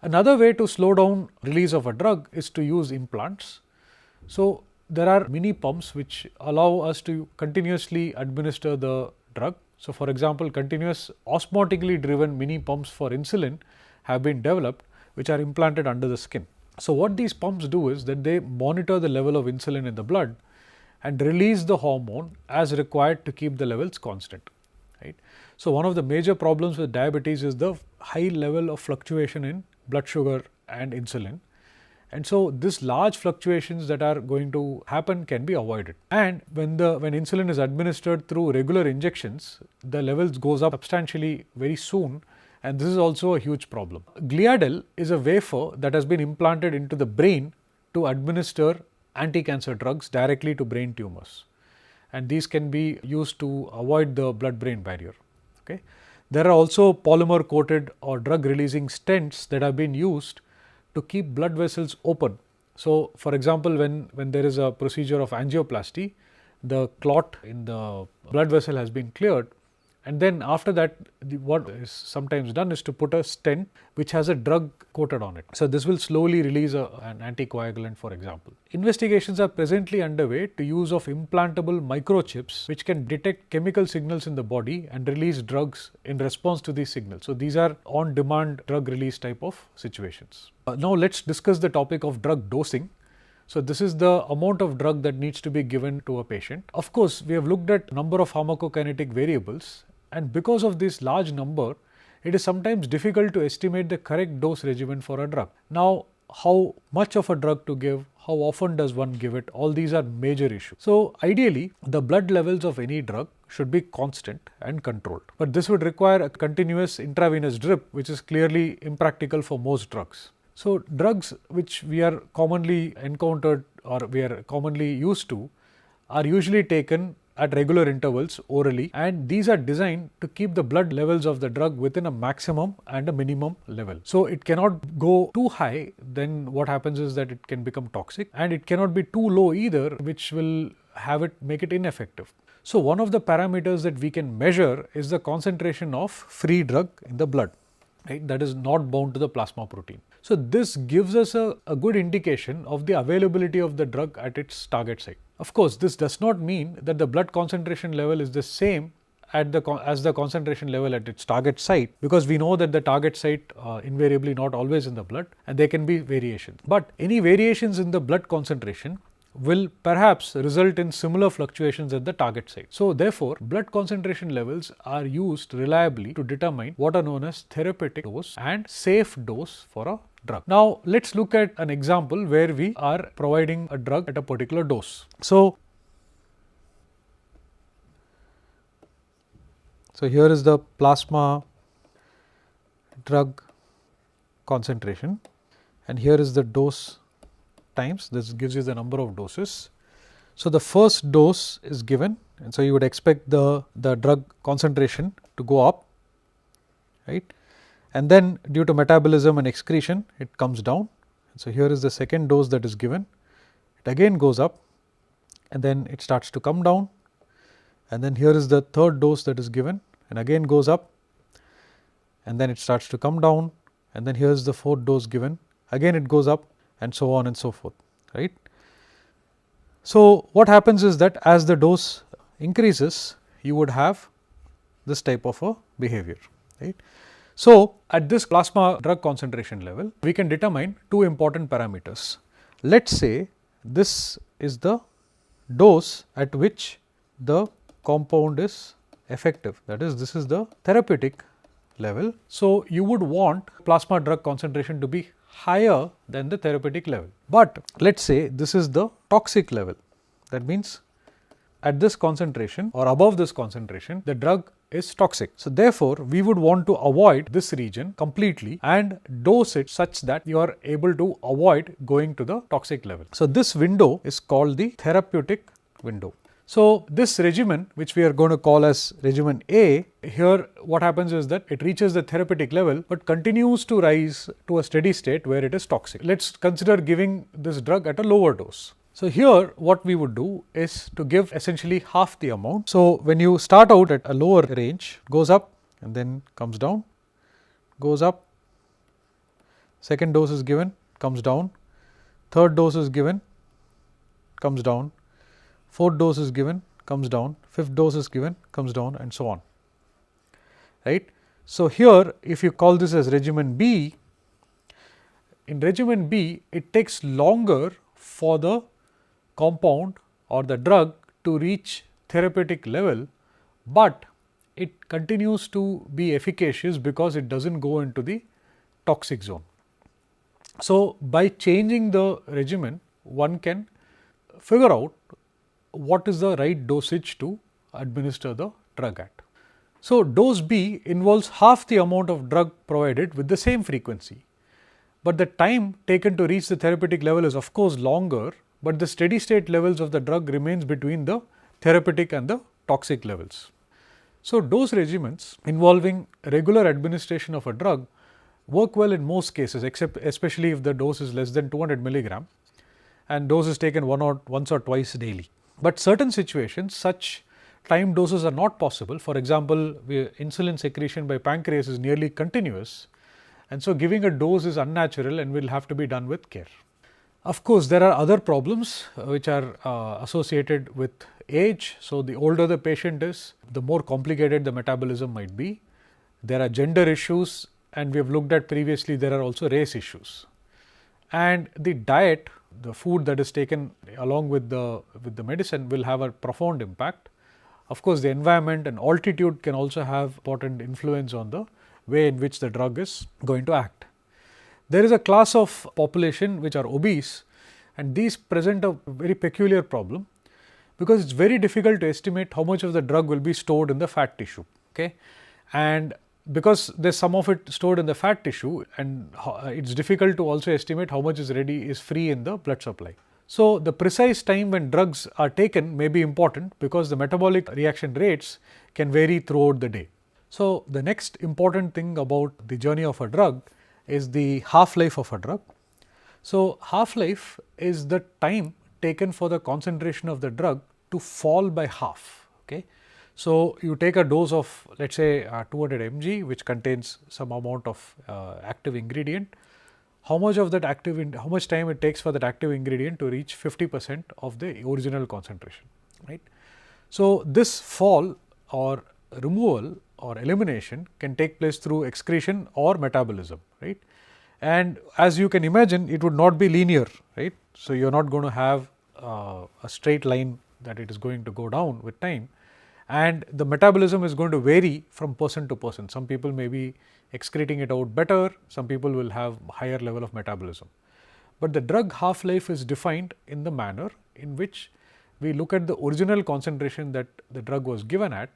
Another way to slow down release of a drug is to use implants. So, there are mini pumps which allow us to continuously administer the drug. So, for example, continuous osmotically driven mini pumps for insulin have been developed, which are implanted under the skin. So, what these pumps do is that they monitor the level of insulin in the blood and release the hormone as required to keep the levels constant. Right. So, one of the major problems with diabetes is the high level of fluctuation in blood sugar and insulin. And so, this large fluctuations that are going to happen can be avoided. And when insulin is administered through regular injections, the levels goes up substantially very soon, and this is also a huge problem. Gliadel is a wafer that has been implanted into the brain to administer anti-cancer drugs directly to brain tumors, and these can be used to avoid the blood-brain barrier. Okay. There are also polymer coated or drug releasing stents that have been used to keep blood vessels open. So, for example, when there is a procedure of angioplasty, the clot in the blood vessel has been cleared, and then after that what is sometimes done is to put a stent which has a drug coated on it. So, this will slowly release an anticoagulant, for example. Investigations are presently underway to use of implantable microchips which can detect chemical signals in the body and release drugs in response to these signals. So, these are on demand drug release type of situations. Now, let us discuss the topic of drug dosing. So, this is the amount of drug that needs to be given to a patient. Of course, we have looked at number of pharmacokinetic variables, and because of this large number, it is sometimes difficult to estimate the correct dose regimen for a drug. Now, how much of a drug to give, how often does one give it, all these are major issues. So, ideally, the blood levels of any drug should be constant and controlled, but this would require a continuous intravenous drip, which is clearly impractical for most drugs. So, drugs which we are commonly encountered or we are commonly used to are usually taken at regular intervals orally, and these are designed to keep the blood levels of the drug within a maximum and a minimum level. So, it cannot go too high, then what happens is that it can become toxic, and it cannot be too low either, which will make it ineffective. So, one of the parameters that we can measure is the concentration of free drug in the blood, right, that is not bound to the plasma protein. So, this gives us a good indication of the availability of the drug at its target site. Of course, this does not mean that the blood concentration level is the same as the concentration level at its target site, because we know that the target site invariably not always in the blood, and there can be variations. But any variations in the blood concentration will perhaps result in similar fluctuations at the target site. So, therefore, blood concentration levels are used reliably to determine what are known as therapeutic dose and safe dose for a drug. Now, let us look at an example where we are providing a drug at a particular dose. So, here is the plasma drug concentration, and here is the dose times. This gives you the number of doses. So, the first dose is given, and so you would expect the drug concentration to go up, right, and then due to metabolism and excretion it comes down. And so, here is the second dose that is given, it again goes up and then it starts to come down, and then here is the third dose that is given and again goes up, and then it starts to come down, and then here is the fourth dose given, again it goes up, and so on and so forth, right. So, what happens is that as the dose increases, you would have this type of a behavior, right. So, at this plasma drug concentration level, we can determine two important parameters. Let us say this is the dose at which the compound is effective, that is, this is the therapeutic level. So, you would want plasma drug concentration to be higher than the therapeutic level, but let us say this is the toxic level. That means, at this concentration or above this concentration, the drug is toxic. So, therefore, we would want to avoid this region completely and dose it such that you are able to avoid going to the toxic level. So, this window is called the therapeutic window. So, this regimen, which we are going to call as regimen A, here what happens is that it reaches the therapeutic level, but continues to rise to a steady state where it is toxic. Let us consider giving this drug at a lower dose. So, here what we would do is to give essentially half the amount. So, when you start out at a lower range, goes up and then comes down, goes up second dose is given, comes down, third dose is given, comes down, fourth dose is given, comes down, fifth dose is given, comes down, and so on, right. So, here if you call this as regimen B, in regimen B it takes longer for the compound or the drug to reach therapeutic level, but it continues to be efficacious because it does not go into the toxic zone. So, by changing the regimen, one can figure out what is the right dosage to administer the drug at. So, dose B involves half the amount of drug provided with the same frequency, but the time taken to reach the therapeutic level is of course longer, but the steady state levels of the drug remains between the therapeutic and the toxic levels. So, dose regimens involving regular administration of a drug work well in most cases, except especially if the dose is less than 200 milligram and dose is taken once or twice daily. But certain situations, such time doses are not possible. For example, insulin secretion by pancreas is nearly continuous, and so giving a dose is unnatural and will have to be done with care. Of course, there are other problems which are associated with age. So, the older the patient is, the more complicated the metabolism might be. There are gender issues, and we have looked at previously there are also race issues. And the diet, the food that is taken along with the medicine will have a profound impact. Of course, the environment and altitude can also have important influence on the way in which the drug is going to act. There is a class of population which are obese, and these present a very peculiar problem, because it is very difficult to estimate how much of the drug will be stored in the fat tissue. Okay? And because there is some of it stored in the fat tissue, and it is difficult to also estimate how much is free in the blood supply. So, the precise time when drugs are taken may be important, because the metabolic reaction rates can vary throughout the day. So, the next important thing about the journey of a drug is the half-life of a drug. So, half-life is the time taken for the concentration of the drug to fall by half. Okay? So, you take a dose of, let us say 200 mg, which contains some amount of active ingredient. How much of that how much time it takes for that active ingredient to reach 50% of the original concentration, right. So, this fall or removal or elimination can take place through excretion or metabolism, right. And as you can imagine, it would not be linear, right. So, you are not going to have a straight line that it is going to go down with time, and the metabolism is going to vary from person to person. Some people may be excreting it out better, some people will have higher level of metabolism. But the drug half-life is defined in the manner in which we look at the original concentration that the drug was given at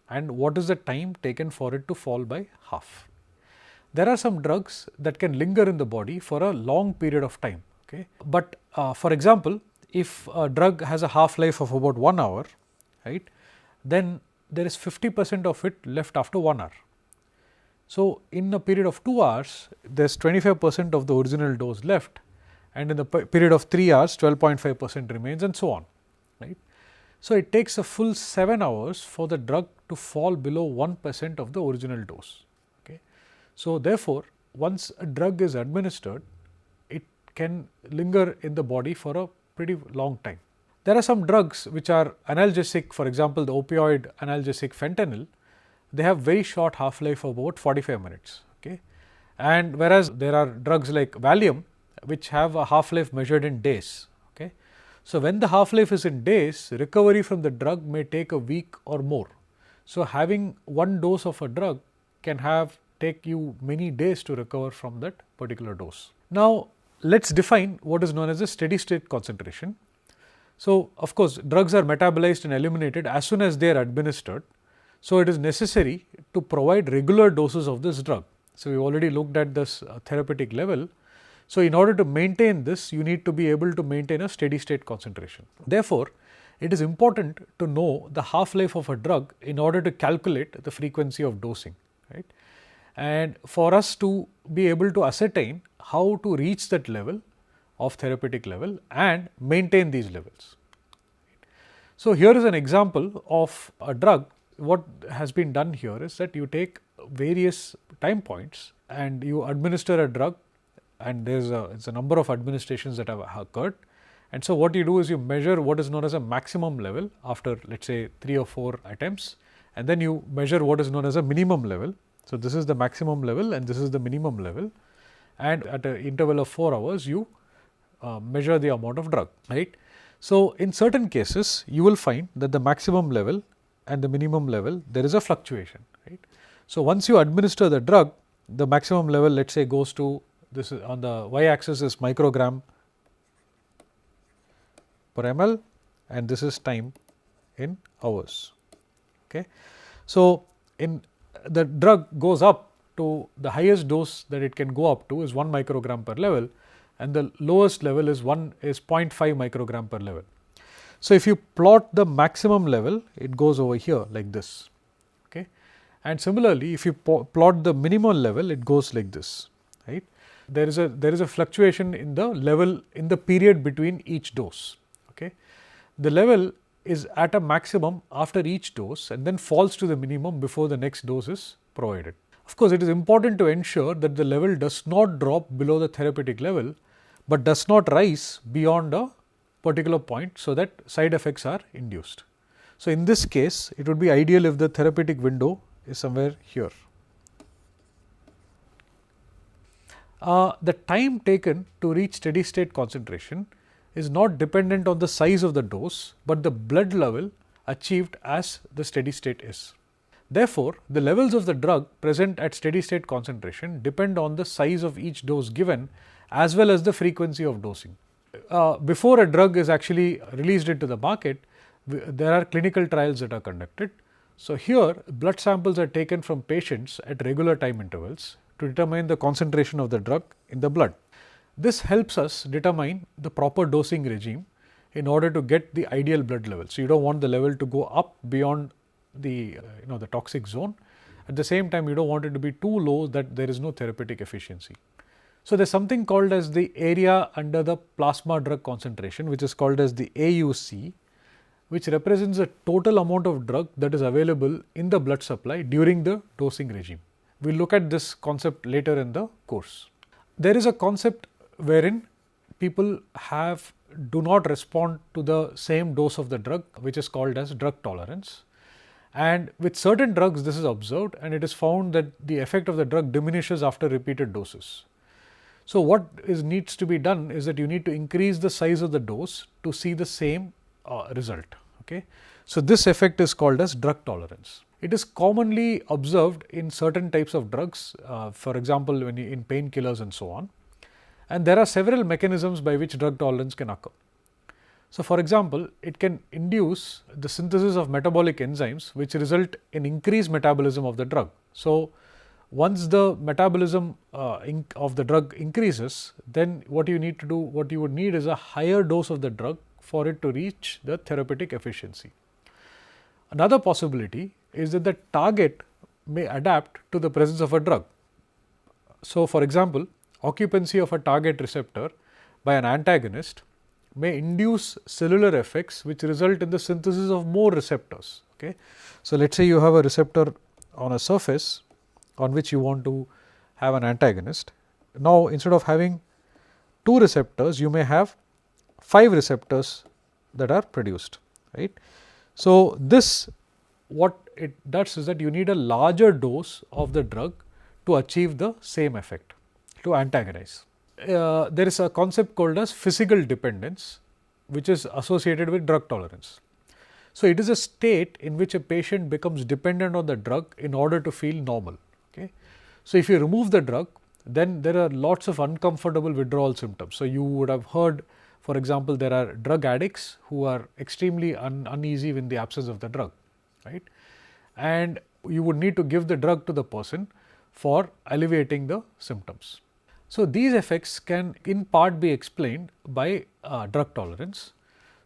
and what is the time taken for it to fall by half. There are some drugs that can linger in the body for a long period of time. Okay? But for example, if a drug has a half-life of about 1 hour, right, then there is 50% of it left after 1 hour. So, in a period of 2 hours, there is 25% of the original dose left, and in the period of 3 hours, 12.5% remains, and so on, right. So, it takes a full 7 hours for the drug to fall below 1% of the original dose. Okay. So, therefore, once a drug is administered, it can linger in the body for a pretty long time. There are some drugs which are analgesic, for example, the opioid analgesic fentanyl. They have very short half-life of about 45 minutes. Okay. And whereas there are drugs like Valium which have a half-life measured in days. Okay. So, when the half-life is in days, recovery from the drug may take a week or more. So, having one dose of a drug can take you many days to recover from that particular dose. Now, let us define what is known as a steady state concentration. So, of course, drugs are metabolized and eliminated as soon as they are administered. So, it is necessary to provide regular doses of this drug. So, we already looked at this therapeutic level. So, in order to maintain this, you need to be able to maintain a steady state concentration. Therefore, it is important to know the half-life of a drug in order to calculate the frequency of dosing, right. And for us to be able to ascertain how to reach that level of therapeutic level and maintain these levels. So, here is an example of a drug. What has been done here is that you take various time points and you administer a drug and it's a number of administrations that have occurred. And so what you do is you measure what is known as a maximum level after, let's say, 3 or 4 attempts, and then you measure what is known as a minimum level. So this is the maximum level and this is the minimum level, and at an interval of 4 hours you measure the amount of drug, right. So in certain cases you will find that the maximum level and the minimum level, there is a fluctuation, right. So once you administer the drug, the maximum level, let's say, goes to, this is on the y axis is microgram per ml, and this is time in hours. Okay. So in the drug goes up to the highest dose that it can go up to is 1 microgram per level, and the lowest level is 0.5 microgram per level. So if you plot the maximum level, it goes over here like this. Okay. And similarly, if you plot the minimum level, it goes like this, right. There is a fluctuation in the level in the period between each dose. Okay. The level is at a maximum after each dose and then falls to the minimum before the next dose is provided. Of course, it is important to ensure that the level does not drop below the therapeutic level, but does not rise beyond a particular point, so that side effects are induced. So in this case, it would be ideal if the therapeutic window is somewhere here. The time taken to reach steady state concentration is not dependent on the size of the dose, but the blood level achieved as the steady state is. Therefore, the levels of the drug present at steady state concentration depend on the size of each dose given as well as the frequency of dosing. Before a drug is actually released into the market, there are clinical trials that are conducted. So here blood samples are taken from patients at regular time intervals to determine the concentration of the drug in the blood. This helps us determine the proper dosing regime in order to get the ideal blood level. So you don't want the level to go up beyond the the toxic zone. At the same time, you don't want it to be too low that there is no therapeutic efficiency. So there's something called as the area under the plasma drug concentration, which is called as the AUC, which represents the total amount of drug that is available in the blood supply during the dosing regime. We'll look at this concept later in the course. There is a concept wherein people do not respond to the same dose of the drug, which is called as drug tolerance. And with certain drugs, this is observed, and it is found that the effect of the drug diminishes after repeated doses. So what needs to be done is that you need to increase the size of the dose to see the same result. Okay. So this effect is called as drug tolerance. It is commonly observed in certain types of drugs, for example, in painkillers and so on. And there are several mechanisms by which drug tolerance can occur. So for example, it can induce the synthesis of metabolic enzymes which result in increased metabolism of the drug. So once the metabolism of the drug increases, then what you would need is a higher dose of the drug for it to reach the therapeutic efficiency. Another possibility is that the target may adapt to the presence of a drug. So for example, occupancy of a target receptor by an antagonist may induce cellular effects which result in the synthesis of more receptors. Okay. So let's say you have a receptor on a surface on which you want to have an antagonist. Now instead of having 2 receptors, you may have 5 receptors that are produced, right. So this, what it does is that you need a larger dose of the drug to achieve the same effect, to antagonize. There is a concept called as physical dependence, which is associated with drug tolerance. So it is a state in which a patient becomes dependent on the drug in order to feel normal. Okay. So if you remove the drug, then there are lots of uncomfortable withdrawal symptoms. So you would have heard, for example, there are drug addicts who are extremely uneasy in the absence of the drug, right? And you would need to give the drug to the person for alleviating the symptoms. So these effects can in part be explained by drug tolerance.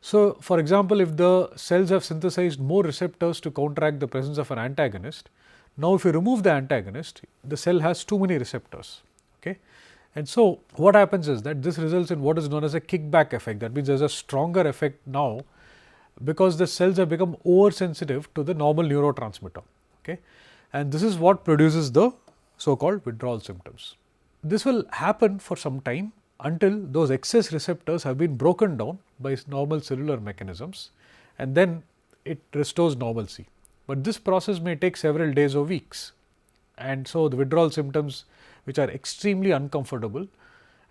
So for example, if the cells have synthesized more receptors to counteract the presence of an antagonist, now if you remove the antagonist, the cell has too many receptors. Okay. And so what happens is that this results in what is known as a kickback effect. That means there is a stronger effect now because the cells have become oversensitive to the normal neurotransmitter. Okay. And this is what produces the so-called withdrawal symptoms. this will happen for some time until those excess receptors have been broken down by normal cellular mechanisms, and then it restores normalcy. But this process may take several days or weeks, and so the withdrawal symptoms, which are extremely uncomfortable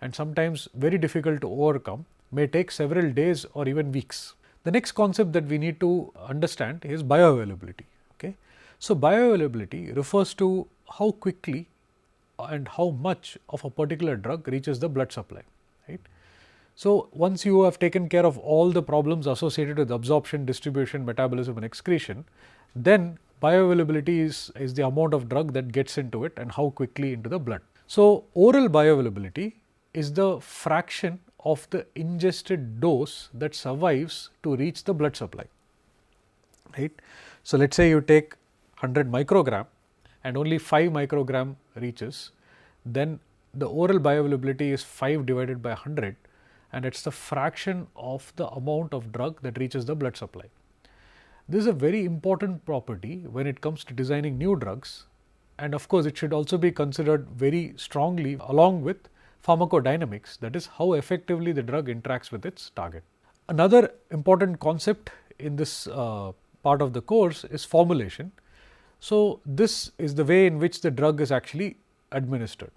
and sometimes very difficult to overcome, may take several days or even weeks. The next concept that we need to understand is bioavailability. Okay? So, bioavailability refers to how quickly and how much of a particular drug reaches the blood supply. Right? So, once you have taken care of all the problems associated with absorption, distribution, metabolism and excretion, then bioavailability is the amount of drug that gets into it and how quickly into the blood. So, oral bioavailability is the fraction of the ingested dose that survives to reach the blood supply. Right? So, let us say you take 100 microgram and only 5 microgram reaches, then the oral bioavailability is 5 divided by 100, and it is the fraction of the amount of drug that reaches the blood supply. This is a very important property when it comes to designing new drugs, and of course, it should also be considered very strongly along with pharmacodynamics, that is how effectively the drug interacts with its target. Another important concept in this part of the course is formulation. So, this is the way in which the drug is actually administered.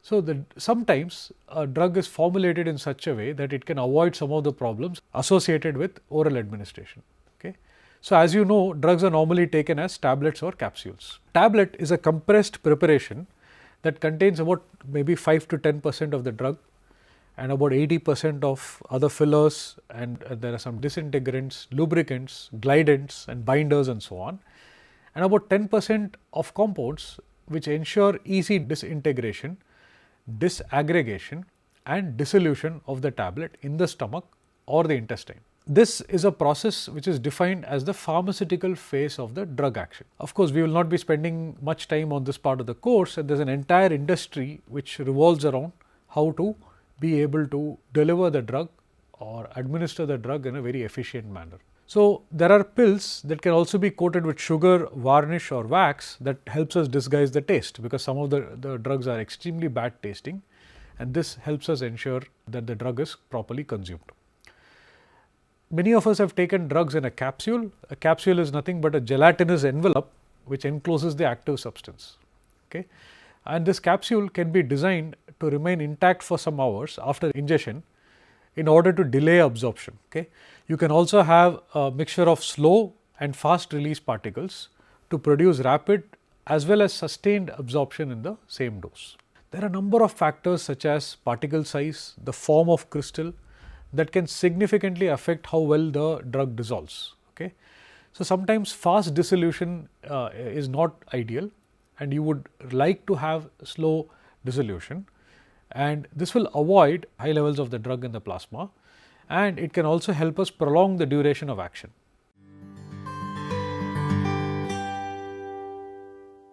So, sometimes a drug is formulated in such a way that it can avoid some of the problems associated with oral administration. Okay. So, as you know, drugs are normally taken as tablets or capsules. Tablet is a compressed preparation that contains about maybe 5 to 10% of the drug and about 80% of other fillers, and there are some disintegrants, lubricants, glidants and binders and so on, and about 10% of compounds which ensure easy disintegration, disaggregation and dissolution of the tablet in the stomach or the intestine. This is a process which is defined as the pharmaceutical phase of the drug action. Of course, we will not be spending much time on this part of the course, and there is an entire industry which revolves around how to be able to deliver the drug or administer the drug in a very efficient manner. So, there are pills that can also be coated with sugar, varnish or wax that helps us disguise the taste, because some of the drugs are extremely bad tasting, and this helps us ensure that the drug is properly consumed. Many of us have taken drugs in a capsule. A capsule is nothing but a gelatinous envelope which encloses the active substance. Okay? And this capsule can be designed to remain intact for some hours after ingestion in order to delay absorption. Okay? You can also have a mixture of slow and fast release particles to produce rapid as well as sustained absorption in the same dose. There are a number of factors such as particle size, the form of crystal, that can significantly affect how well the drug dissolves. Okay? So, sometimes fast dissolution is not ideal, and you would like to have slow dissolution, and this will avoid high levels of the drug in the plasma, and it can also help us prolong the duration of action.